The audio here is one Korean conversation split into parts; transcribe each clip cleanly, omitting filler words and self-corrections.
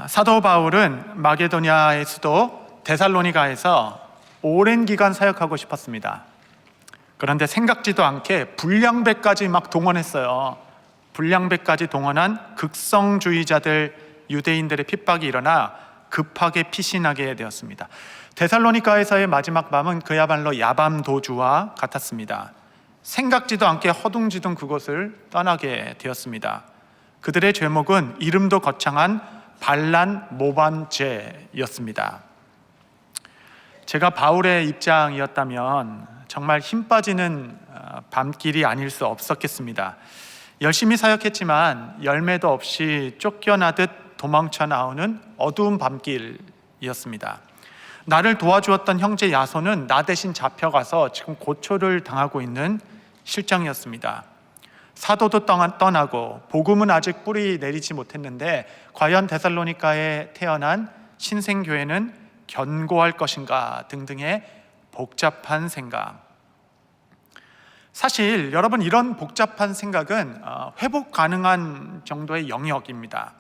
사도 바울은 마게도냐의 수도 데살로니가에서 오랜 기간 사역하고 싶었습니다. 그런데 생각지도 않게 불량배까지 막 동원했어요. 불량배까지 동원한 극성주의자들, 유대인들의 핍박이 일어나 급하게 피신하게 되었습니다. 데살로니가에서의 마지막 밤은 그야말로 야밤도주와 같았습니다. 생각지도 않게 허둥지둥 그곳을 떠나게 되었습니다. 그들의 죄목은 이름도 거창한 반란 모반죄였습니다. 제가 바울의 입장이었다면 정말 힘 빠지는 밤길이 아닐 수 없었겠습니다. 열심히 사역했지만 열매도 없이 쫓겨나듯 도망쳐 나오는 어두운 밤길이었습니다. 나를 도와주었던 형제 야손은 나 대신 잡혀가서 지금 고초를 당하고 있는 실정이었습니다. 사도도 떠나고 복음은 아직 뿌리 내리지 못했는데 과연 데살로니가에 태어난 신생교회는 견고할 것인가 등등의 복잡한 생각. 사실 여러분, 이런 복잡한 생각은 회복 가능한 정도의 영역입니다.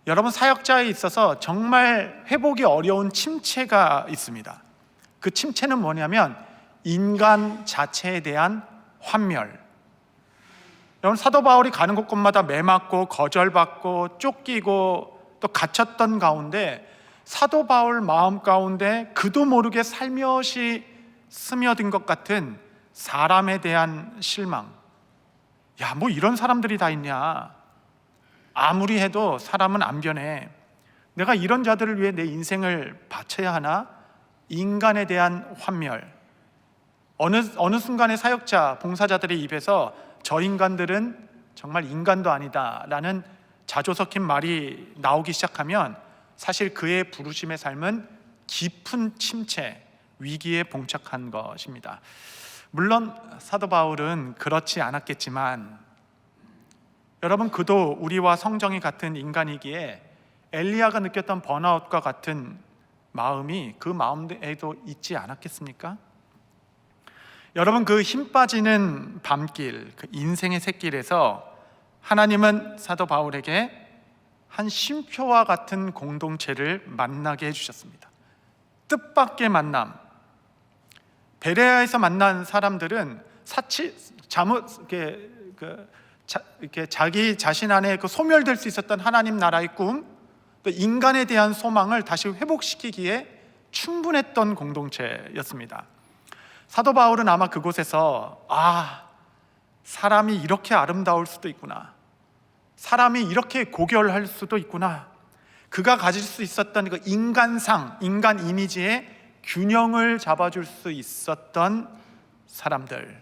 여러분, 사역자에 있어서 정말 회복이 어려운 침체가 있습니다. 그 침체는 뭐냐면 인간 자체에 대한 환멸. 여러분, 사도 바울이 가는 곳곳마다 매맞고 거절받고 쫓기고 또 갇혔던 가운데 사도 바울 마음 가운데 그도 모르게 살며시 스며든 것 같은 사람에 대한 실망. 야, 뭐 이런 사람들이 다 있냐. 아무리 해도 사람은 안 변해. 내가 이런 자들을 위해 내 인생을 바쳐야 하나? 인간에 대한 환멸. 어느 순간에 사역자, 봉사자들의 입에서 저 인간들은 정말 인간도 아니다 라는 자조 섞인 말이 나오기 시작하면 사실 그의 부르심의 삶은 깊은 침체, 위기에 봉착한 것입니다. 물론 사도 바울은 그렇지 않았겠지만 여러분, 그도 우리와 성정이 같은 인간이기에 엘리야가 느꼈던 번아웃과 같은 마음이 그 마음에도 있지 않았겠습니까? 여러분, 그 힘 빠지는 밤길, 그 인생의 샛길에서 하나님은 사도 바울에게 한 쉼표와 같은 공동체를 만나게 해주셨습니다. 뜻밖의 만남. 베레아에서 만난 사람들은 이렇게 자기 자신 안에 그 소멸될 수 있었던 하나님 나라의 꿈, 또 인간에 대한 소망을 다시 회복시키기에 충분했던 공동체였습니다. 사도 바울은 아마 그곳에서 사람이 이렇게 아름다울 수도 있구나, 사람이 이렇게 고결할 수도 있구나, 그가 가질 수 있었던 그 인간상, 인간 이미지의 균형을 잡아줄 수 있었던 사람들.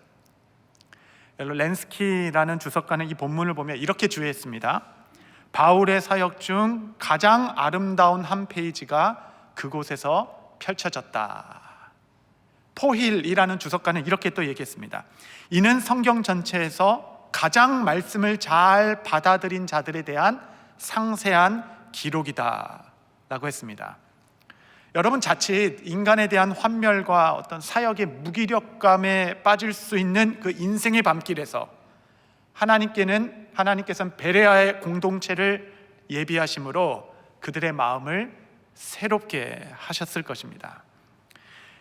렌스키라는 주석가는 이 본문을 보면 이렇게 주의했습니다. 바울의 사역 중 가장 아름다운 한 페이지가 그곳에서 펼쳐졌다. 포힐이라는 주석가는 이렇게 또 얘기했습니다. 이는 성경 전체에서 가장 말씀을 잘 받아들인 자들에 대한 상세한 기록이다 라고 했습니다. 여러분, 자칫 인간에 대한 환멸과 어떤 사역의 무기력감에 빠질 수 있는 그 인생의 밤길에서 하나님께서는 베레아의 공동체를 예비하심으로 그들의 마음을 새롭게 하셨을 것입니다.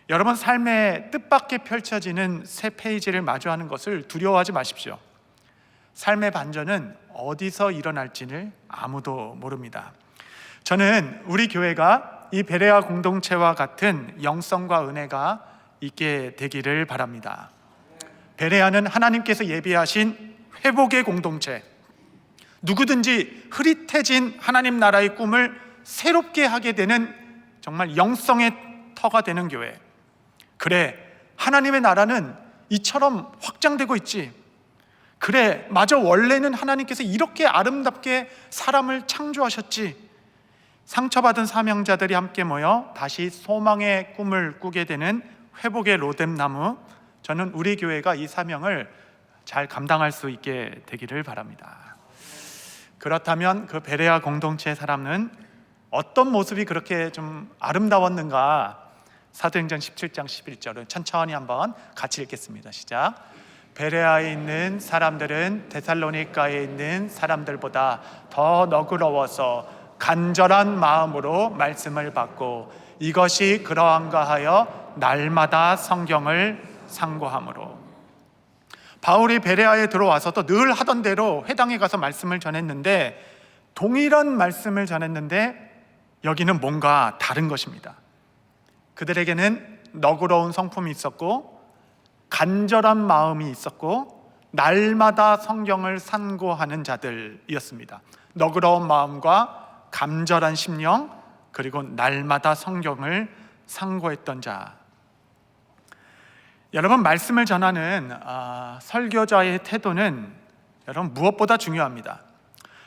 여러분, 삶의 뜻밖에 펼쳐지는 새 페이지를 마주하는 것을 두려워하지 마십시오. 삶의 반전은 어디서 일어날지를 아무도 모릅니다. 저는 우리 교회가 이 베레아 공동체와 같은 영성과 은혜가 있게 되기를 바랍니다. 베레아는 하나님께서 예비하신 회복의 공동체, 누구든지 흐릿해진 하나님 나라의 꿈을 새롭게 하게 되는 정말 영성의 터가 되는 교회. 그래, 하나님의 나라는 이처럼 확장되고 있지. 그래, 맞아, 원래는 하나님께서 이렇게 아름답게 사람을 창조하셨지. 상처받은 사명자들이 함께 모여 다시 소망의 꿈을 꾸게 되는 회복의 로뎀나무. 저는 우리 교회가 이 사명을 잘 감당할 수 있게 되기를 바랍니다. 그렇다면 그 베레아 공동체의 사람은 어떤 모습이 그렇게 좀 아름다웠는가? 사도행전 17장 11절은 천천히 한번 같이 읽겠습니다. 시작. 베레아에 있는 사람들은 데살로니가에 있는 사람들보다 더 너그러워서 간절한 마음으로 말씀을 받고 이것이 그러한가 하여 날마다 성경을 상고함으로. 바울이 베레아에 들어와서도 늘 하던 대로 회당에 가서 말씀을 전했는데, 동일한 말씀을 전했는데 여기는 뭔가 다른 것입니다. 그들에게는 너그러운 성품이 있었고 간절한 마음이 있었고 날마다 성경을 상고하는 자들이었습니다. 너그러운 마음과 간절한 심령, 그리고 날마다 성경을 상고했던 자. 여러분, 말씀을 전하는 설교자의 태도는 여러분 무엇보다 중요합니다.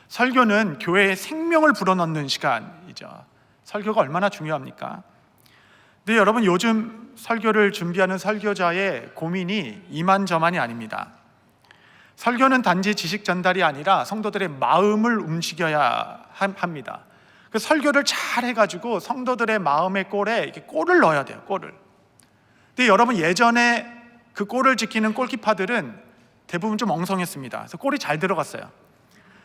설교는 교회의 생명을 불어넣는 시간이죠. 설교가 얼마나 중요합니까? 근데 여러분, 요즘 설교를 준비하는 설교자의 고민이 이만저만이 아닙니다. 설교는 단지 지식 전달이 아니라 성도들의 마음을 움직여야 합니다. 그 설교를 잘 해가지고 성도들의 마음의 골에 이렇게 골을 넣어야 돼요. 골을. 근데 여러분, 예전에 그 골을 지키는 골키퍼들은 대부분 좀 엉성했습니다. 그래서 골이 잘 들어갔어요.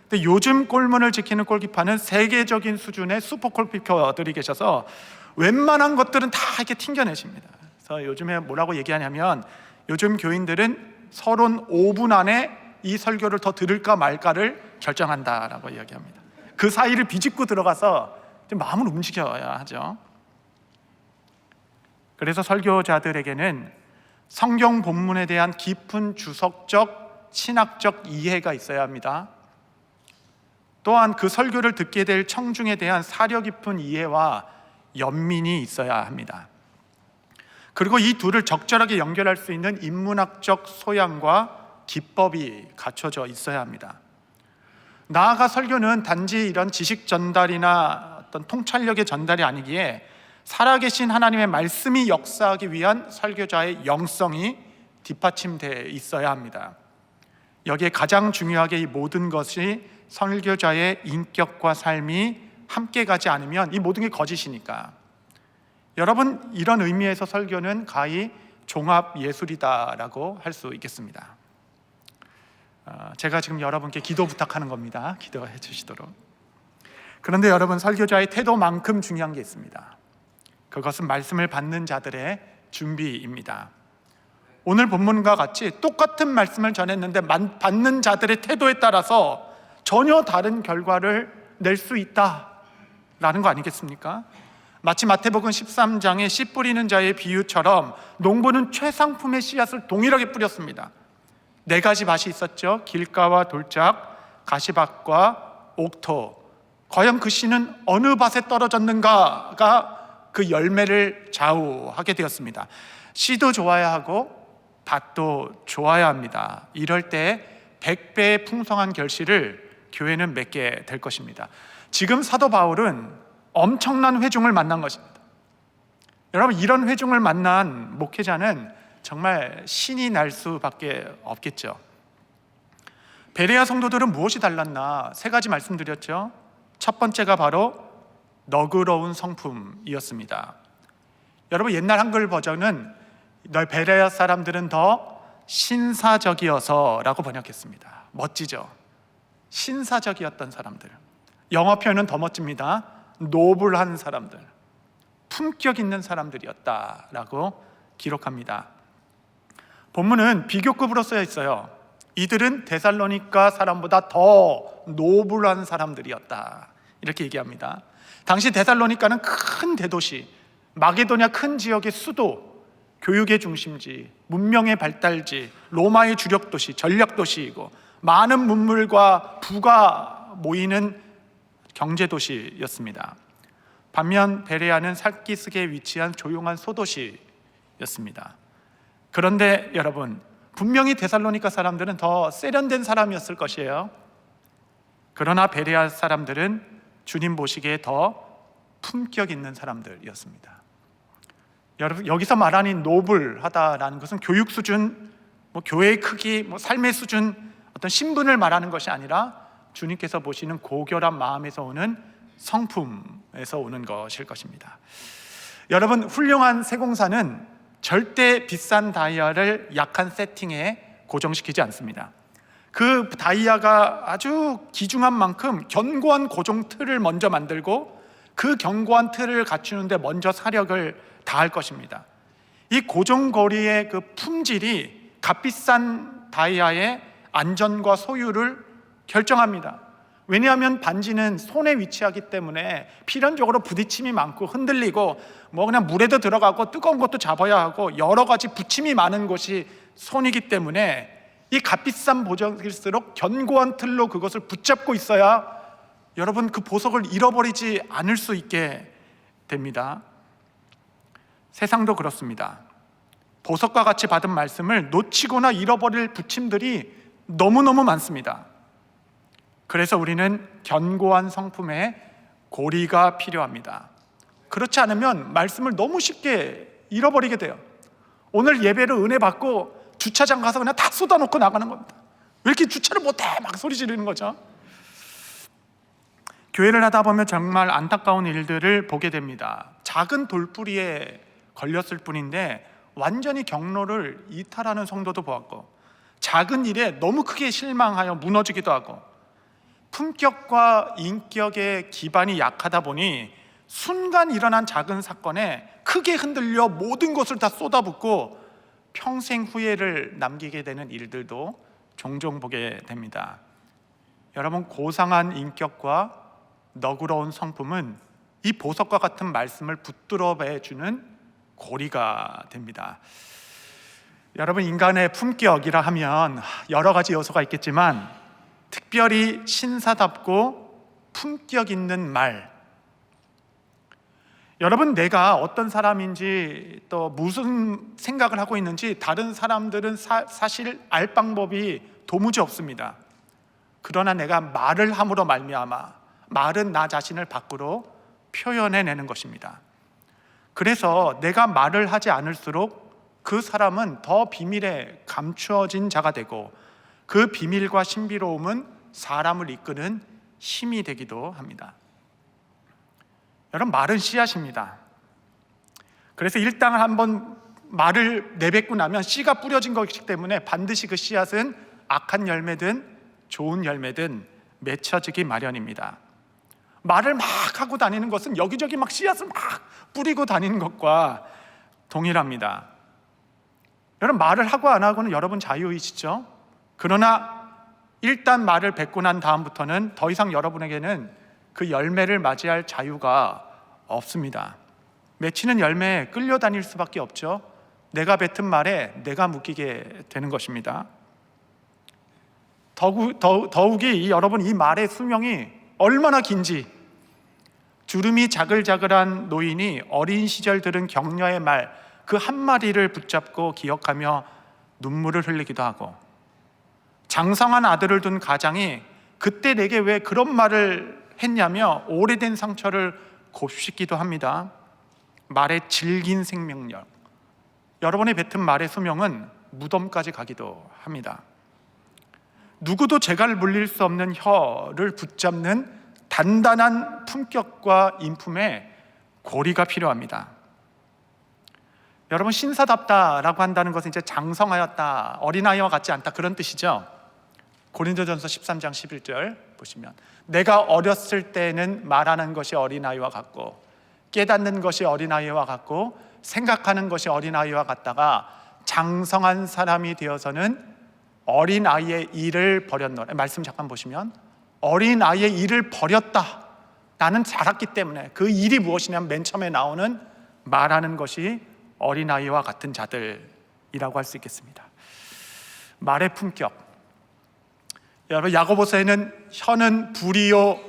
근데 요즘 골문을 지키는 골키퍼는 세계적인 수준의 슈퍼 골키퍼들이 계셔서 웬만한 것들은 다 이렇게 튕겨내십니다. 그래서 요즘에 뭐라고 얘기하냐면, 요즘 교인들은 35분 안에 이 설교를 더 들을까 말까를 결정한다라고 이야기합니다. 그 사이를 비집고 들어가서 마음을 움직여야 하죠. 그래서 설교자들에게는 성경 본문에 대한 깊은 주석적, 신학적 이해가 있어야 합니다. 또한 그 설교를 듣게 될 청중에 대한 사려 깊은 이해와 연민이 있어야 합니다. 그리고 이 둘을 적절하게 연결할 수 있는 인문학적 소양과 기법이 갖춰져 있어야 합니다. 나아가 설교는 단지 이런 지식 전달이나 어떤 통찰력의 전달이 아니기에 살아계신 하나님의 말씀이 역사하기 위한 설교자의 영성이 뒷받침되어 있어야 합니다. 여기에 가장 중요하게 이 모든 것이 설교자의 인격과 삶이 함께 가지 않으면 이 모든 게 거짓이니까. 여러분, 이런 의미에서 설교는 가히 종합 예술이다라고 할 수 있겠습니다. 제가 지금 여러분께 기도 부탁하는 겁니다. 기도해 주시도록. 그런데 여러분, 설교자의 태도만큼 중요한 게 있습니다. 그것은 말씀을 받는 자들의 준비입니다. 오늘 본문과 같이 똑같은 말씀을 전했는데 받는 자들의 태도에 따라서 전혀 다른 결과를 낼 수 있다라는 거 아니겠습니까? 마치 마태복음 13장의 씨 뿌리는 자의 비유처럼 농부는 최상품의 씨앗을 동일하게 뿌렸습니다. 4가지 밭이 있었죠. 길가와 돌짝, 가시밭과 옥토. 과연 그 씨는 어느 밭에 떨어졌는가가 그 열매를 좌우하게 되었습니다. 씨도 좋아야 하고 밭도 좋아야 합니다. 이럴 때 100배의 풍성한 결실을 교회는 맺게 될 것입니다. 지금 사도 바울은 엄청난 회중을 만난 것입니다. 여러분, 이런 회중을 만난 목회자는 정말 신이 날 수밖에 없겠죠. 베레아 성도들은 무엇이 달랐나? 3가지 말씀드렸죠. 첫 번째가 바로 너그러운 성품이었습니다. 여러분, 옛날 한글 버전은 베레아 사람들은 더 신사적이어서 라고 번역했습니다. 멋지죠? 신사적이었던 사람들. 영어 표현은 더 멋집니다. 노블한 사람들, 품격 있는 사람들이었다라고 기록합니다. 본문은 비교급으로 쓰여 있어요. 이들은 데살로니가 사람보다 더 노블한 사람들이었다, 이렇게 얘기합니다. 당시 데살로니가는 큰 대도시, 마게도냐 큰 지역의 수도, 교육의 중심지, 문명의 발달지, 로마의 주력 도시, 전략 도시이고 많은 문물과 부가 모이는 경제 도시였습니다. 반면 베레아는 살기슭에 위치한 조용한 소도시였습니다. 그런데 여러분, 분명히 데살로니가 사람들은 더 세련된 사람이었을 것이에요. 그러나 베레아 사람들은 주님 보시기에 더 품격 있는 사람들이었습니다. 여러분, 여기서 말하는 노블하다라는 것은 교육 수준, 교회의 크기, 삶의 수준, 어떤 신분을 말하는 것이 아니라 주님께서 보시는 고결한 마음에서 오는 성품에서 오는 것일 것입니다. 여러분, 훌륭한 세공사는 절대 비싼 다이아를 약한 세팅에 고정시키지 않습니다. 그 다이아가 아주 귀중한 만큼 견고한 고정 틀을 먼저 만들고 그 견고한 틀을 갖추는데 먼저 사력을 다할 것입니다. 이 고정고리의 그 품질이 값비싼 다이아의 안전과 소유를 결정합니다. 왜냐하면 반지는 손에 위치하기 때문에 필연적으로 부딪힘이 많고 흔들리고 그냥 물에도 들어가고 뜨거운 것도 잡아야 하고 여러 가지 부침이 많은 곳이 손이기 때문에 이 값비싼 보석일수록 견고한 틀로 그것을 붙잡고 있어야 여러분 그 보석을 잃어버리지 않을 수 있게 됩니다. 세상도 그렇습니다. 보석과 같이 받은 말씀을 놓치거나 잃어버릴 부침들이 너무너무 많습니다. 그래서 우리는 견고한 성품의 고리가 필요합니다. 그렇지 않으면 말씀을 너무 쉽게 잃어버리게 돼요. 오늘 예배를 은혜 받고 주차장 가서 그냥 다 쏟아놓고 나가는 겁니다. 왜 이렇게 주차를 못해? 막 소리 지르는 거죠. 교회를 하다 보면 정말 안타까운 일들을 보게 됩니다. 작은 돌뿌리에 걸렸을 뿐인데 완전히 경로를 이탈하는 성도도 보았고, 작은 일에 너무 크게 실망하여 무너지기도 하고, 품격과 인격의 기반이 약하다 보니 순간 일어난 작은 사건에 크게 흔들려 모든 것을 다 쏟아붓고 평생 후회를 남기게 되는 일들도 종종 보게 됩니다. 여러분, 고상한 인격과 너그러운 성품은 이 보석과 같은 말씀을 붙들어 매주는 고리가 됩니다. 여러분, 인간의 품격이라 하면 여러 가지 요소가 있겠지만 특별히 신사답고 품격 있는 말, 여러분, 내가 어떤 사람인지 또 무슨 생각을 하고 있는지 다른 사람들은 사실 알 방법이 도무지 없습니다. 그러나 내가 말을 함으로 말미암아 말은 나 자신을 밖으로 표현해내는 것입니다. 그래서 내가 말을 하지 않을수록 그 사람은 더 비밀에 감추어진 자가 되고 그 비밀과 신비로움은 사람을 이끄는 힘이 되기도 합니다. 여러분, 말은 씨앗입니다. 그래서 일당을 한번 말을 내뱉고 나면 씨가 뿌려진 것이기 때문에 반드시 그 씨앗은 악한 열매든 좋은 열매든 맺혀지기 마련입니다. 말을 막 하고 다니는 것은 여기저기 막 씨앗을 막 뿌리고 다니는 것과 동일합니다. 여러분, 말을 하고 안 하고는 여러분 자유이시죠? 그러나 일단 말을 뱉고 난 다음부터는 더 이상 여러분에게는 그 열매를 맞이할 자유가 없습니다. 맺히는 열매에 끌려다닐 수밖에 없죠. 내가 뱉은 말에 내가 묶이게 되는 것입니다. 더욱이 여러분, 이 말의 수명이 얼마나 긴지, 주름이 자글자글한 노인이 어린 시절 들은 격려의 말 그 한마디를 붙잡고 기억하며 눈물을 흘리기도 하고, 장성한 아들을 둔 가장이 그때 내게 왜 그런 말을 했냐며 오래된 상처를 곱씹기도 합니다. 말의 질긴 생명력, 여러분의 뱉은 말의 수명은 무덤까지 가기도 합니다. 누구도 재갈 물릴 수 없는 혀를 붙잡는 단단한 품격과 인품의 고리가 필요합니다. 여러분, 신사답다라고 한다는 것은 이제 장성하였다, 어린아이와 같지 않다, 그런 뜻이죠. 고린도전서 13장 11절 보시면, 내가 어렸을 때는 말하는 것이 어린아이와 같고 깨닫는 것이 어린아이와 같고 생각하는 것이 어린아이와 같다가 장성한 사람이 되어서는 어린아이의 일을 버렸노라. 말씀 잠깐 보시면, 어린아이의 일을 버렸다, 나는 자랐기 때문에. 그 일이 무엇이냐면 맨 처음에 나오는 말하는 것이 어린아이와 같은 자들이라고 할 수 있겠습니다. 말의 품격, 여러분, 야고보서에는 혀는 불이요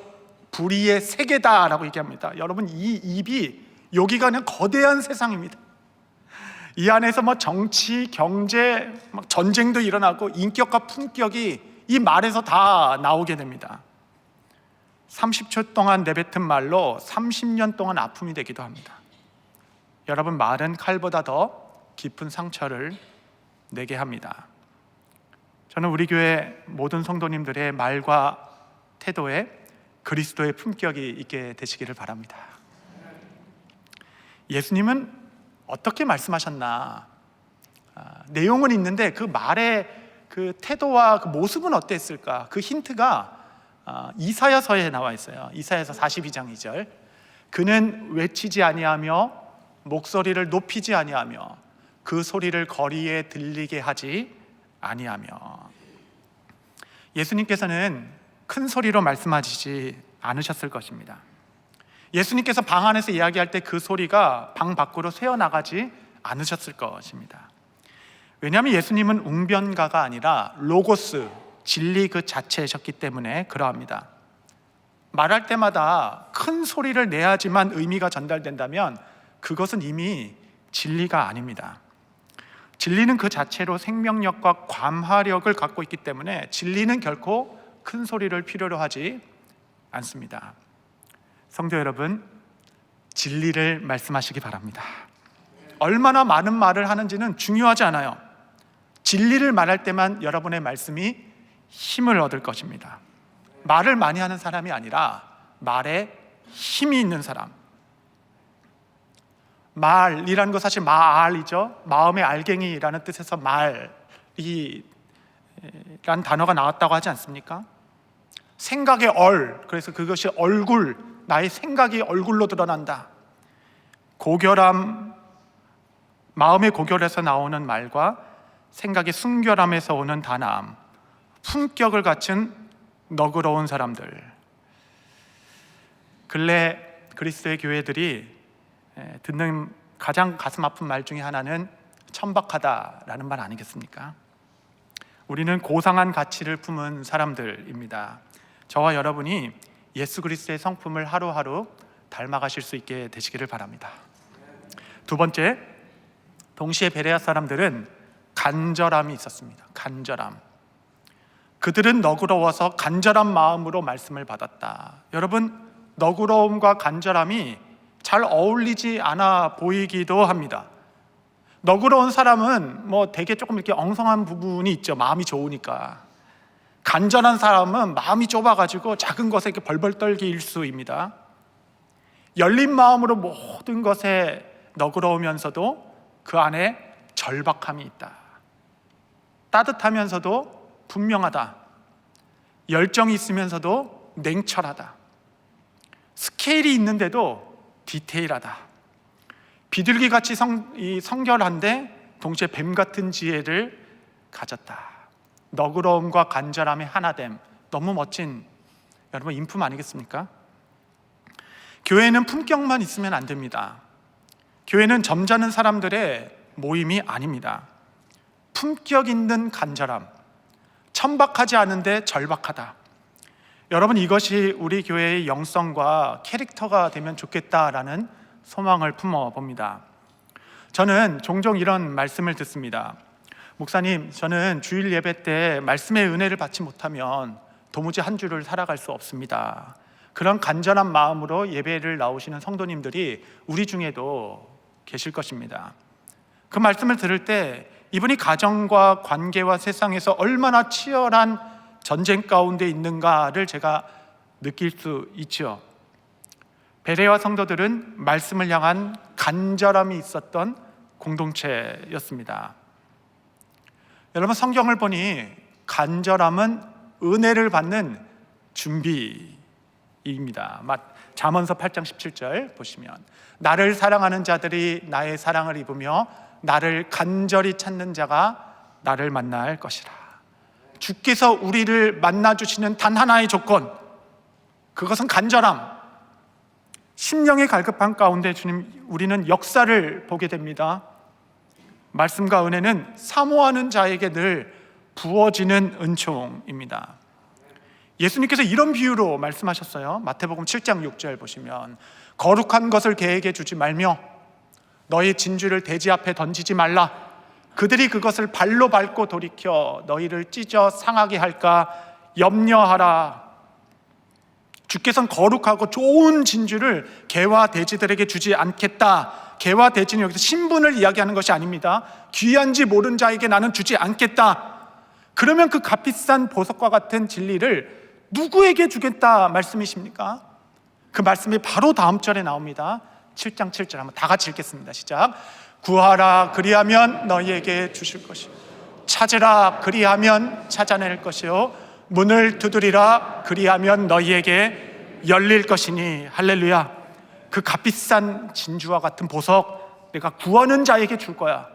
불의의 세계다라고 얘기합니다. 여러분, 이 입이 여기가 그냥 거대한 세상입니다. 이 안에서 정치, 경제, 전쟁도 일어나고 인격과 품격이 이 말에서 다 나오게 됩니다. 30초 동안 내뱉은 말로 30년 동안 아픔이 되기도 합니다. 여러분, 말은 칼보다 더 깊은 상처를 내게 합니다. 저는 우리 교회 모든 성도님들의 말과 태도에 그리스도의 품격이 있게 되시기를 바랍니다. 예수님은 어떻게 말씀하셨나? 내용은 있는데 그 말의 그 태도와 그 모습은 어땠을까? 그 힌트가 이사야서에 나와 있어요. 이사야서 42장 2절. 그는 외치지 아니하며 목소리를 높이지 아니하며 그 소리를 거리에 들리게 하지 아니하며. 예수님께서는 큰 소리로 말씀하시지 않으셨을 것입니다. 예수님께서 방 안에서 이야기할 때 그 소리가 방 밖으로 새어나가지 않으셨을 것입니다. 왜냐하면 예수님은 웅변가가 아니라 로고스, 진리 그 자체이셨기 때문에 그러합니다. 말할 때마다 큰 소리를 내야지만 의미가 전달된다면 그것은 이미 진리가 아닙니다. 진리는 그 자체로 생명력과 감화력을 갖고 있기 때문에 진리는 결코 큰 소리를 필요로 하지 않습니다. 성도 여러분, 진리를 말씀하시기 바랍니다. 얼마나 많은 말을 하는지는 중요하지 않아요. 진리를 말할 때만 여러분의 말씀이 힘을 얻을 것입니다. 말을 많이 하는 사람이 아니라 말에 힘이 있는 사람. 말이라는 거 사실 마알이죠. 마음의 알갱이라는 뜻에서 말이란 단어가 나왔다고 하지 않습니까? 생각의 얼, 그래서 그것이 얼굴, 나의 생각이 얼굴로 드러난다. 고결함, 마음의 고결에서 나오는 말과 생각의 순결함에서 오는 단아함, 품격을 갖춘 너그러운 사람들. 근래 그리스도의 교회들이 듣는 가장 가슴 아픈 말 중에 하나는 천박하다라는 말 아니겠습니까? 우리는 고상한 가치를 품은 사람들입니다. 저와 여러분이 예수 그리스도의 성품을 하루하루 닮아가실 수 있게 되시기를 바랍니다. 두 번째, 동시에 베레아 사람들은 간절함이 있었습니다. 간절함. 그들은 너그러워서 간절한 마음으로 말씀을 받았다. 여러분, 너그러움과 간절함이 잘 어울리지 않아 보이기도 합니다. 너그러운 사람은 되게 조금 이렇게 엉성한 부분이 있죠. 마음이 좋으니까. 간절한 사람은 마음이 좁아가지고 작은 것에 이렇게 벌벌 떨기 일수입니다. 열린 마음으로 모든 것에 너그러우면서도 그 안에 절박함이 있다. 따뜻하면서도 분명하다. 열정이 있으면서도 냉철하다. 스케일이 있는데도 디테일하다. 비둘기같이 성결한데 동시에 뱀같은 지혜를 가졌다. 너그러움과 간절함의 하나됨, 너무 멋진 여러분 인품 아니겠습니까? 교회는 품격만 있으면 안 됩니다. 교회는 점잖은 사람들의 모임이 아닙니다. 품격 있는 간절함, 천박하지 않은데 절박하다. 여러분, 이것이 우리 교회의 영성과 캐릭터가 되면 좋겠다라는 소망을 품어봅니다. 저는 종종 이런 말씀을 듣습니다. 목사님, 저는 주일 예배 때 말씀의 은혜를 받지 못하면 도무지 한 주를 살아갈 수 없습니다. 그런 간절한 마음으로 예배를 나오시는 성도님들이 우리 중에도 계실 것입니다. 그 말씀을 들을 때 이분이 가정과 관계와 세상에서 얼마나 치열한 전쟁 가운데 있는가를 제가 느낄 수 있죠. 베레아 성도들은 말씀을 향한 간절함이 있었던 공동체였습니다. 여러분, 성경을 보니 간절함은 은혜를 받는 준비입니다. 잠언서 8장 17절 보시면, 나를 사랑하는 자들이 나의 사랑을 입으며 나를 간절히 찾는 자가 나를 만날 것이라. 주께서 우리를 만나주시는 단 하나의 조건, 그것은 간절함. 심령의 갈급한 가운데 주님, 우리는 역사를 보게 됩니다. 말씀과 은혜는 사모하는 자에게 늘 부어지는 은총입니다. 예수님께서 이런 비유로 말씀하셨어요. 마태복음 7장 6절 보시면, 거룩한 것을 개에게 주지 말며 너희 진주를 돼지 앞에 던지지 말라. 그들이 그것을 발로 밟고 돌이켜 너희를 찢어 상하게 할까 염려하라. 주께서는 거룩하고 좋은 진주를 개와 돼지들에게 주지 않겠다. 개와 돼지는 여기서 신분을 이야기하는 것이 아닙니다. 귀한지 모른 자에게 나는 주지 않겠다. 그러면 그 값비싼 보석과 같은 진리를 누구에게 주겠다 말씀이십니까? 그 말씀이 바로 다음 절에 나옵니다. 7장 7절 한번 다 같이 읽겠습니다. 시작. 구하라, 그리하면 너희에게 주실 것이요 찾으라 그리하면 찾아낼 것이요 문을 두드리라 그리하면 너희에게 열릴 것이니. 할렐루야. 그 값비싼 진주와 같은 보석 내가 구하는 자에게 줄 거야.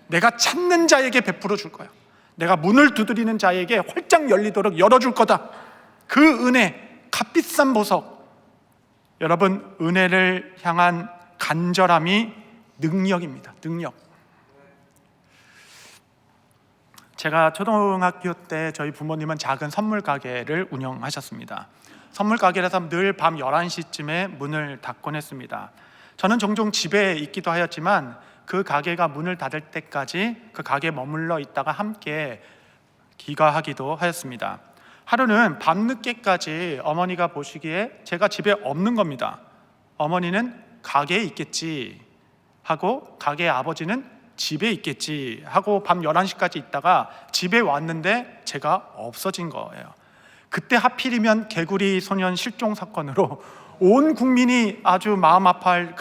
내가 찾는 자에게 베풀어 줄 거야. 내가 문을 두드리는 자에게 활짝 열리도록 열어줄 거다. 그 은혜, 값비싼 보석. 여러분, 은혜를 향한 간절함이 능력입니다. 능력. 제가 초등학교 때 저희 부모님은 작은 선물 가게를 운영하셨습니다. 선물 가게라서 늘 밤 11시쯤에 문을 닫곤 했습니다. 저는 종종 집에 있기도 하였지만 그 가게가 문을 닫을 때까지 그 가게에 머물러 있다가 함께 귀가하기도 하였습니다. 하루는 밤늦게까지 어머니가 보시기에 제가 집에 없는 겁니다. 어머니는 가게에 있겠지 하고 가게의 아버지는 집에 있겠지 하고 밤 11시까지 있다가 집에 왔는데 제가 없어진 거예요. 그때 하필이면 개구리 소년 실종 사건으로 온 국민이 아주 마음 아파할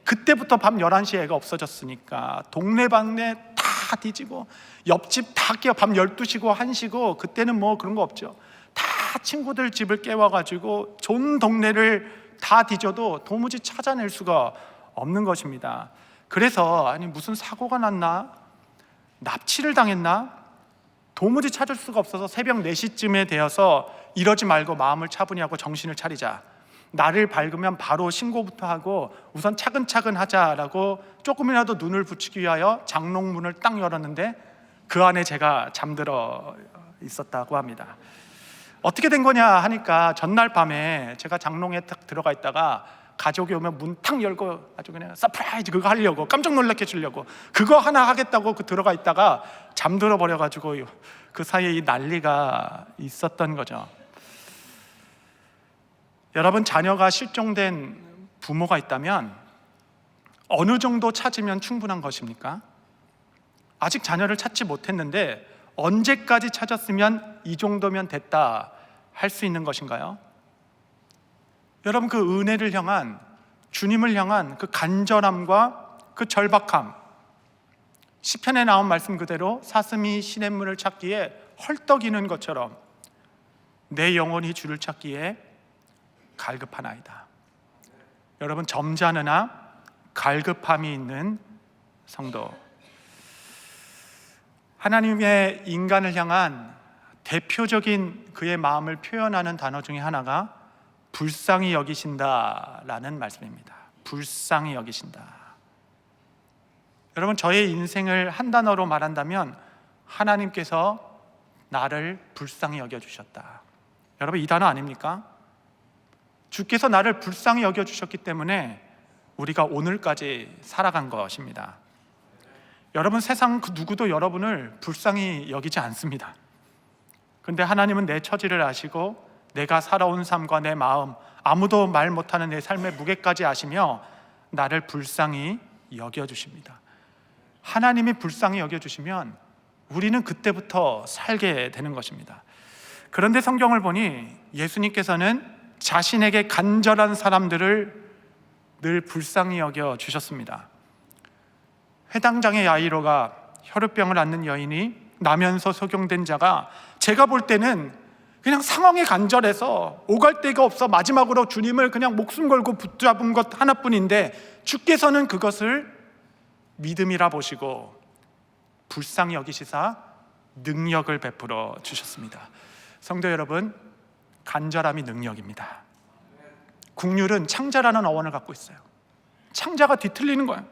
그때부터 밤 11시에 애가 없어졌으니까 동네방네 다 뒤지고 옆집 다 깨워. 밤 12시고 1시고 그때는 뭐 그런 거 없죠. 다 친구들 집을 깨워가지고 전 동네를 다 뒤져도 도무지 찾아낼 수가 없는 것입니다. 그래서 아니 무슨 사고가 났나? 납치를 당했나? 도무지 찾을 수가 없어서 새벽 4시쯤에 되어서 이러지 말고 마음을 차분히 하고 정신을 차리자. 날을 밝으면 바로 신고부터 하고 우선 차근차근 하자라고 조금이라도 눈을 붙이기 위하여 장롱문을 딱 열었는데 그 안에 제가 잠들어 있었다고 합니다. 어떻게 된 거냐 하니까 전날 밤에 제가 장롱에 딱 들어가 있다가 가족이 오면 문 탁 열고 아주 그냥 서프라이즈 그거 하려고 깜짝 놀랍게 주려고 그거 하나 하겠다고 들어가 있다가 잠들어 버려가지고 그 사이에 이 난리가 있었던 거죠. 여러분, 자녀가 실종된 부모가 있다면 어느 정도 찾으면 충분한 것입니까? 아직 자녀를 찾지 못했는데 언제까지 찾았으면 이 정도면 됐다 할 수 있는 것인가요? 여러분, 그 은혜를 향한, 주님을 향한 그 간절함과 그 절박함, 시편에 나온 말씀 그대로 사슴이 시냇물을 찾기에 헐떡이는 것처럼 내 영혼이 주를 찾기에 갈급하나이다. 여러분, 점잖으나 갈급함이 있는 성도, 하나님의 인간을 향한 대표적인 그의 마음을 표현하는 단어 중에 하나가 불쌍히 여기신다라는 말씀입니다. 불쌍히 여기신다. 여러분, 저의 인생을 한 단어로 말한다면 하나님께서 나를 불쌍히 여겨주셨다. 여러분, 이 단어 아닙니까? 주께서 나를 불쌍히 여겨주셨기 때문에 우리가 오늘까지 살아간 것입니다. 여러분, 세상 그 누구도 여러분을 불쌍히 여기지 않습니다. 그런데 하나님은 내 처지를 아시고 내가 살아온 삶과 내 마음, 아무도 말 못하는 내 삶의 무게까지 아시며 나를 불쌍히 여겨주십니다. 하나님이 불쌍히 여겨주시면 우리는 그때부터 살게 되는 것입니다. 그런데 성경을 보니 예수님께서는 자신에게 간절한 사람들을 늘 불쌍히 여겨주셨습니다. 회당장의 야이로가 혈우병을 앓는 여인이 나면서 소경된 자가 제가 볼 때는 그냥 상황이 간절해서 오갈 데가 없어 마지막으로 주님을 그냥 목숨 걸고 붙잡은 것 하나뿐인데 주께서는 그것을 믿음이라 보시고 불쌍히 여기시사 능력을 베풀어 주셨습니다. 성도 여러분, 간절함이 능력입니다. 국률은 창자라는 어원을 갖고 있어요. 창자가 뒤틀리는 거예요.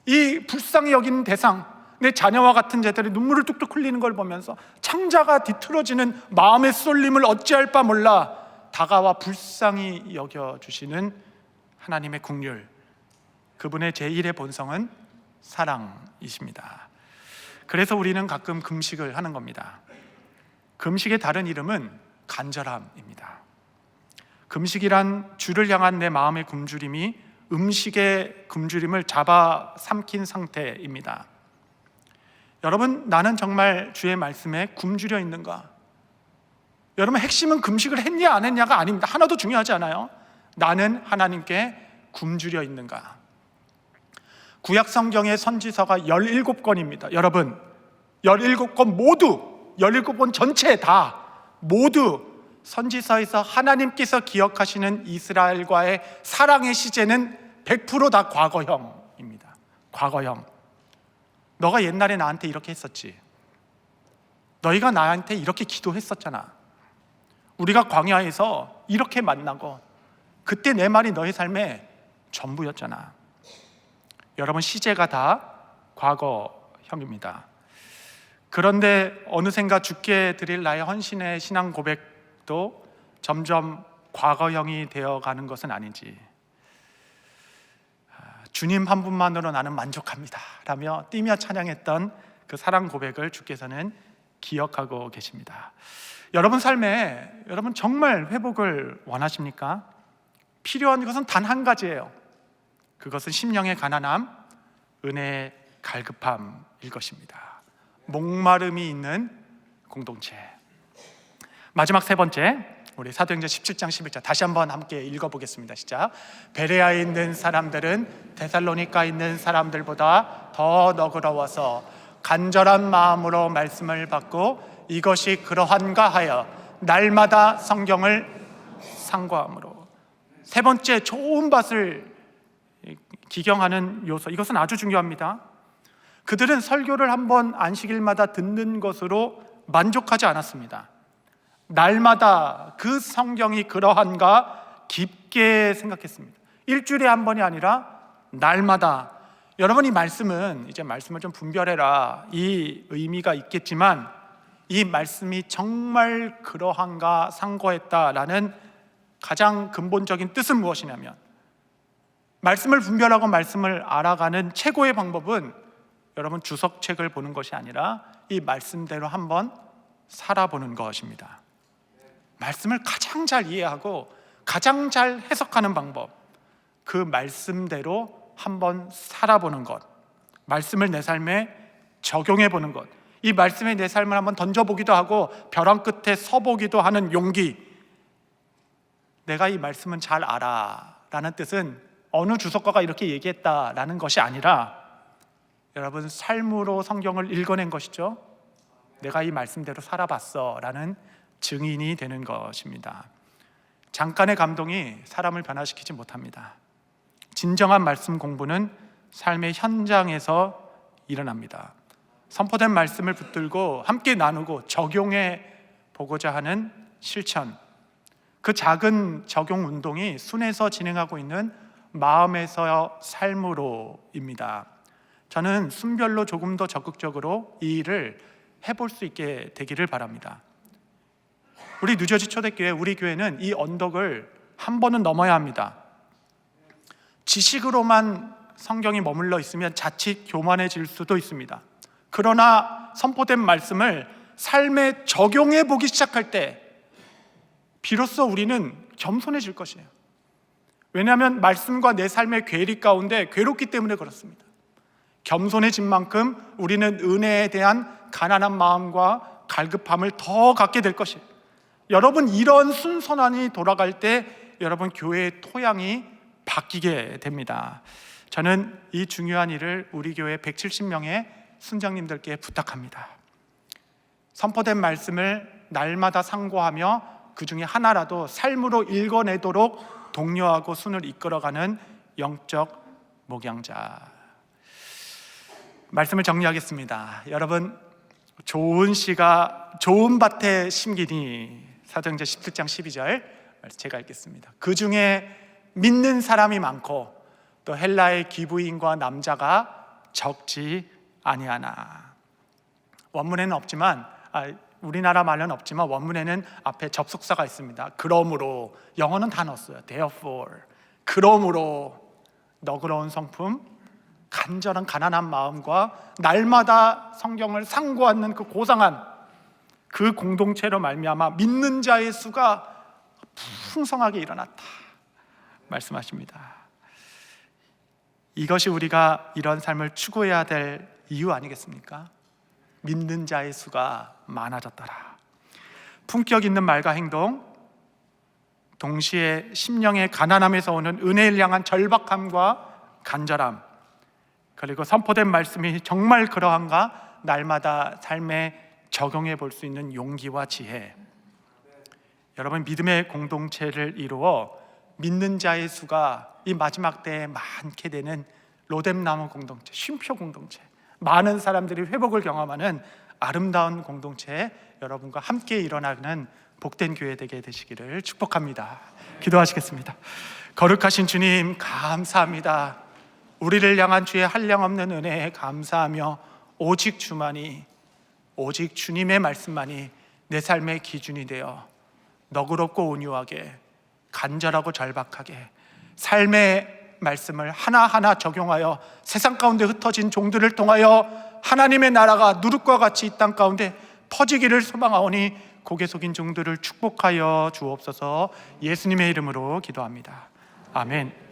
이 불쌍히 여기는 대상, 내 자녀와 같은 자들이 눈물을 뚝뚝 흘리는 걸 보면서 창자가 뒤틀어지는 마음의 쏠림을 어찌할 바 몰라 다가와 불쌍히 여겨주시는 하나님의 국률, 그분의 제1의 본성은 사랑이십니다. 그래서 우리는 가끔 금식을 하는 겁니다. 금식의 다른 이름은 간절함입니다. 금식이란 주를 향한 내 마음의 굶주림이 음식의 굶주림을 잡아 삼킨 상태입니다. 여러분, 나는 정말 주의 말씀에 굶주려 있는가? 여러분, 핵심은 금식을 했냐 안 했냐가 아닙니다. 하나도 중요하지 않아요. 나는 하나님께 굶주려 있는가? 구약 성경의 선지서가 17권입니다. 여러분, 17권 모두, 17권 전체 다 모두 선지서에서 하나님께서 기억하시는 이스라엘과의 사랑의 시제는 100%다 과거형입니다. 과거형. 너가 옛날에 나한테 이렇게 했었지. 너희가 나한테 이렇게 기도했었잖아. 우리가 광야에서 이렇게 만나고 그때 내 말이 너희 삶의 전부였잖아. 여러분, 시제가 다 과거형입니다. 그런데 어느샌가 주께 드릴 나의 헌신의 신앙 고백도 점점 과거형이 되어가는 것은 아닌지. 주님 한 분만으로 나는 만족합니다 라며 뛰며 찬양했던 그 사랑 고백을 주께서는 기억하고 계십니다. 여러분 삶에 여러분 정말 회복을 원하십니까? 필요한 것은 단 한 가지예요. 그것은 심령의 가난함, 은혜의 갈급함일 것입니다. 목마름이 있는 공동체. 마지막 세 번째, 우리 사도행전 17장 11절 다시 한번 함께 읽어보겠습니다. 시작. 베레아에 있는 사람들은 데살로니가에 있는 사람들보다 더 너그러워서 간절한 마음으로 말씀을 받고 이것이 그러한가 하여 날마다 성경을 상고함으로. 세 번째, 좋은 밭을 기경하는 요소, 이것은 아주 중요합니다. 그들은 설교를 한번 안식일마다 듣는 것으로 만족하지 않았습니다. 날마다 그 성경이 그러한가 깊게 생각했습니다. 일주일에 한 번이 아니라 날마다. 여러분, 이 말씀은, 이제 말씀을 좀 분별해라, 이 의미가 있겠지만 이 말씀이 정말 그러한가 상고했다라는 가장 근본적인 뜻은 무엇이냐면, 말씀을 분별하고 말씀을 알아가는 최고의 방법은 여러분 주석책을 보는 것이 아니라 이 말씀대로 한번 살아보는 것입니다. 말씀을 가장 잘 이해하고 가장 잘 해석하는 방법, 그 말씀대로 한번 살아보는 것, 말씀을 내 삶에 적용해 보는 것, 이 말씀에 내 삶을 한번 던져보기도 하고 벼랑 끝에 서보기도 하는 용기. 내가 이 말씀은 잘 알아 라는 뜻은 어느 주석가가 이렇게 얘기했다라는 것이 아니라 여러분 삶으로 성경을 읽어낸 것이죠. 내가 이 말씀대로 살아봤어 라는 증인이 되는 것입니다. 잠깐의 감동이 사람을 변화시키지 못합니다. 진정한 말씀 공부는 삶의 현장에서 일어납니다. 선포된 말씀을 붙들고 함께 나누고 적용해 보고자 하는 실천, 그 작은 적용 운동이 순에서 진행하고 있는 마음에서 삶으로입니다. 저는 순별로 조금 더 적극적으로 이 일을 해볼 수 있게 되기를 바랍니다. 우리 뉴저지 초대교회, 우리 교회는 이 언덕을 한 번은 넘어야 합니다. 지식으로만 성경이 머물러 있으면 자칫 교만해질 수도 있습니다. 그러나 선포된 말씀을 삶에 적용해 보기 시작할 때 비로소 우리는 겸손해질 것이에요. 왜냐하면 말씀과 내 삶의 괴리 가운데 괴롭기 때문에 그렇습니다. 겸손해진 만큼 우리는 은혜에 대한 가난한 마음과 갈급함을 더 갖게 될 것이에요. 여러분, 이런 순선함이 돌아갈 때 여러분 교회의 토양이 바뀌게 됩니다. 저는 이 중요한 일을 우리 교회 170명의 순장님들께 부탁합니다. 선포된 말씀을 날마다 상고하며 그 중에 하나라도 삶으로 읽어내도록 독려하고 순을 이끌어가는 영적 목양자. 말씀을 정리하겠습니다. 여러분, 좋은 씨가 좋은 밭에 심기니, 사도행전 17장 12절 제가 읽겠습니다. 그 중에 믿는 사람이 많고 또 헬라의 기부인과 남자가 적지 아니하나. 원문에는 없지만, 우리나라 말은 없지만 원문에는 앞에 접속사가 있습니다. 그러므로, 영어는 다 넣었어요. Therefore, 그러므로 너그러운 성품, 간절한 가난한 마음과 날마다 성경을 상고하는 그 고상한 그 공동체로 말미암아 믿는 자의 수가 풍성하게 일어났다 말씀하십니다. 이것이 우리가 이런 삶을 추구해야 될 이유 아니겠습니까? 믿는 자의 수가 많아졌더라. 품격 있는 말과 행동, 동시에 심령의 가난함에서 오는 은혜를 향한 절박함과 간절함, 그리고 선포된 말씀이 정말 그러한가 날마다 삶에 적용해 볼 수 있는 용기와 지혜, 여러분 믿음의 공동체를 이루어 믿는 자의 수가 이 마지막 때에 많게 되는 로뎀나무 공동체, 쉼표 공동체, 많은 사람들이 회복을 경험하는 아름다운 공동체에 여러분과 함께 일어나는 복된 교회 되게 되시기를 축복합니다. 기도하시겠습니다. 거룩하신 주님, 감사합니다. 우리를 향한 주의 한량없는 은혜에 감사하며 오직 주만이, 오직 주님의 말씀만이 내 삶의 기준이 되어 너그럽고 온유하게, 간절하고 절박하게 삶의 말씀을 하나하나 적용하여 세상 가운데 흩어진 종들을 통하여 하나님의 나라가 누룩과 같이 이 땅 가운데 퍼지기를 소망하오니 고개 숙인 종들을 축복하여 주옵소서. 예수님의 이름으로 기도합니다. 아멘.